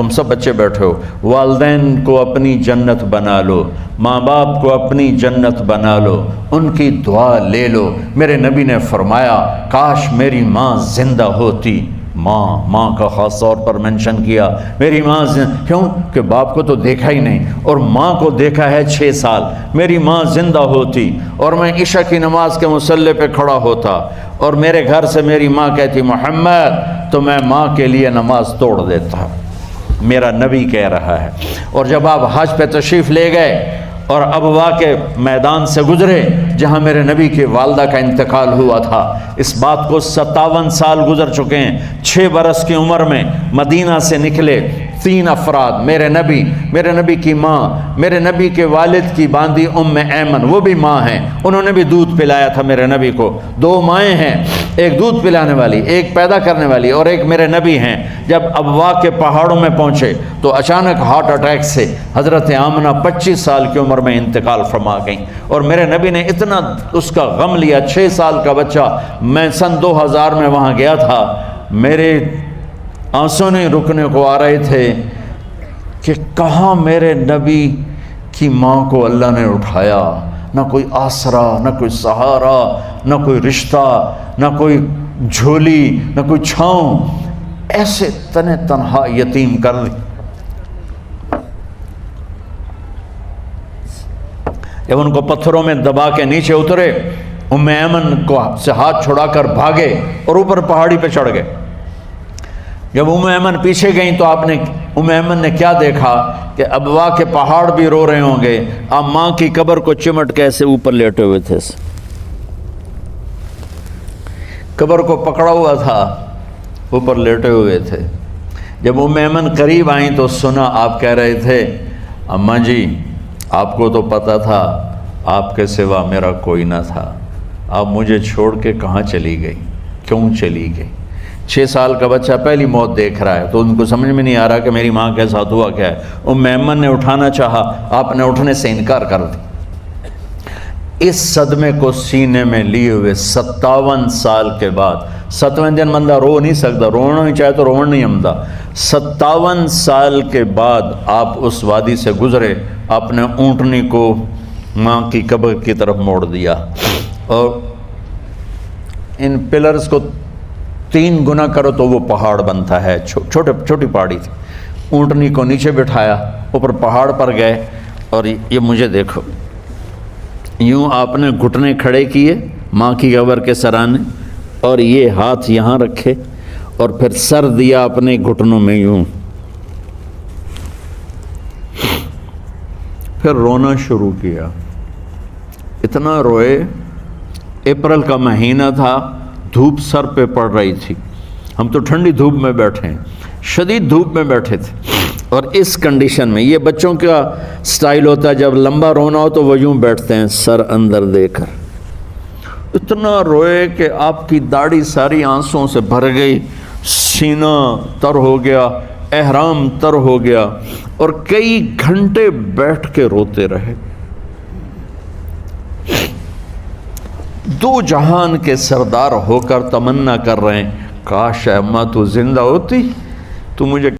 تم سب بچے بیٹھے ہو، والدین کو اپنی جنت بنا لو، ماں باپ کو اپنی جنت بنا لو، ان کی دعا لے لو۔ میرے نبی نے فرمایا کاش میری ماں زندہ ہوتی۔ ماں کا خاص طور پر منشن کیا، میری ماں کیوں کہ باپ کو تو دیکھا ہی نہیں، اور ماں کو دیکھا ہے 6 سال۔ میری ماں زندہ ہوتی اور میں عشاء کی نماز کے مصلی پہ کھڑا ہوتا اور میرے گھر سے میری ماں کہتی محمد، تو میں ماں کے لیے نماز توڑ دیتا۔ میرا نبی کہہ رہا ہے۔ اور جب آپ حج پہ تشریف لے گئے اور ابوا کے میدان سے گزرے جہاں میرے نبی کی والدہ کا انتقال ہوا تھا، اس بات کو 57 سال گزر چکے ہیں۔ 6 برس کی عمر میں مدینہ سے نکلے 3 افراد، میرے نبی کی ماں، میرے نبی کے والد کی باندی ام ایمن، وہ بھی ماں ہیں، انہوں نے بھی دودھ پلایا تھا میرے نبی کو۔ 2 مائیں ہیں، ایک دودھ پلانے والی، ایک پیدا کرنے والی، اور ایک میرے نبی ہیں۔ جب ابوا کے پہاڑوں میں پہنچے تو اچانک ہارٹ اٹیک سے حضرت آمنہ 25 سال کی عمر میں انتقال فرما گئیں، اور میرے نبی نے اتنا اس کا غم لیا۔ 6 سال کا بچہ، میں سن 2000 میں وہاں گیا تھا، میرے آنسو نہیں رکنے کو آ رہے تھے کہ کہاں میرے نبی کی ماں کو اللہ نے اٹھایا، نہ کوئی آسرا، نہ کوئی سہارا، نہ کوئی رشتہ، نہ کوئی جھولی، نہ کوئی چھاؤں، ایسے تنہا یتیم کر دی۔ جب ان کو پتھروں میں دبا کے نیچے اترے، ام ایمن کو سے ہاتھ چھڑا کر بھاگے اور اوپر پہاڑی پہ چڑھ گئے۔ جب ام ایمن پیچھے گئیں تو ام ایمن نے کیا دیکھا کہ ابوا کے پہاڑ بھی رو رہے ہوں گے، آپ ماں کی قبر کو چمٹ کے ایسے اوپر لیٹے ہوئے تھے، قبر کو پکڑا ہوا تھا، اوپر لیٹے ہوئے تھے۔ جب ام ایمن قریب آئیں تو سنا آپ کہہ رہے تھے اماں جی، آپ کو تو پتہ تھا آپ کے سوا میرا کوئی نہ تھا، آپ مجھے چھوڑ کے کہاں چلی گئی، کیوں چلی گئی؟ 6 سال کا بچہ پہلی موت دیکھ رہا ہے تو ان کو سمجھ میں نہیں آ رہا کہ میری ماں کے ساتھ ہوا کیا ہے۔ ام ایمن نے اٹھانا چاہا، آپ نے اٹھنے سے انکار کر دی۔ اس صدمے کو سینے میں لیے ہوئے 57 سال کے بعد، 7ویں دن بندہ رو نہیں سکتا، رونا نہیں چاہے تو رونا نہیں آمدا، 57 سال کے بعد آپ اس وادی سے گزرے، اپنے اونٹنی کو ماں کی قبر کی طرف موڑ دیا، اور ان پلرز کو 3 گنا کرو تو وہ پہاڑ بنتا ہے، چھوٹی پہاڑی تھی۔ اونٹنی کو نیچے بٹھایا، اوپر پہاڑ پر گئے، اور یہ مجھے دیکھو، یوں آپ نے گھٹنے کھڑے کیے ماں کی قبر کے سرانے، اور یہ ہاتھ یہاں رکھے، اور پھر سر دیا اپنے گھٹنوں میں یوں، پھر رونا شروع کیا۔ اتنا روئے، اپریل کا مہینہ تھا، دھوپ سر پہ پڑ رہی تھی، ہم تو ٹھنڈی دھوپ میں بیٹھے ہیں، شدید دھوپ میں بیٹھے تھے، اور اس کنڈیشن میں یہ بچوں کا سٹائل ہوتا ہے، جب لمبا رونا ہو تو وہ یوں بیٹھتے ہیں سر اندر دے کر۔ اتنا روئے کہ آپ کی داڑھی ساری آنسوں سے بھر گئی، سینہ تر ہو گیا، احرام تر ہو گیا، اور کئی گھنٹے بیٹھ کے روتے رہے۔ 2 جہان کے سردار ہو کر تمنا کر رہے ہیں کاش اماں تو زندہ ہوتی، تو مجھے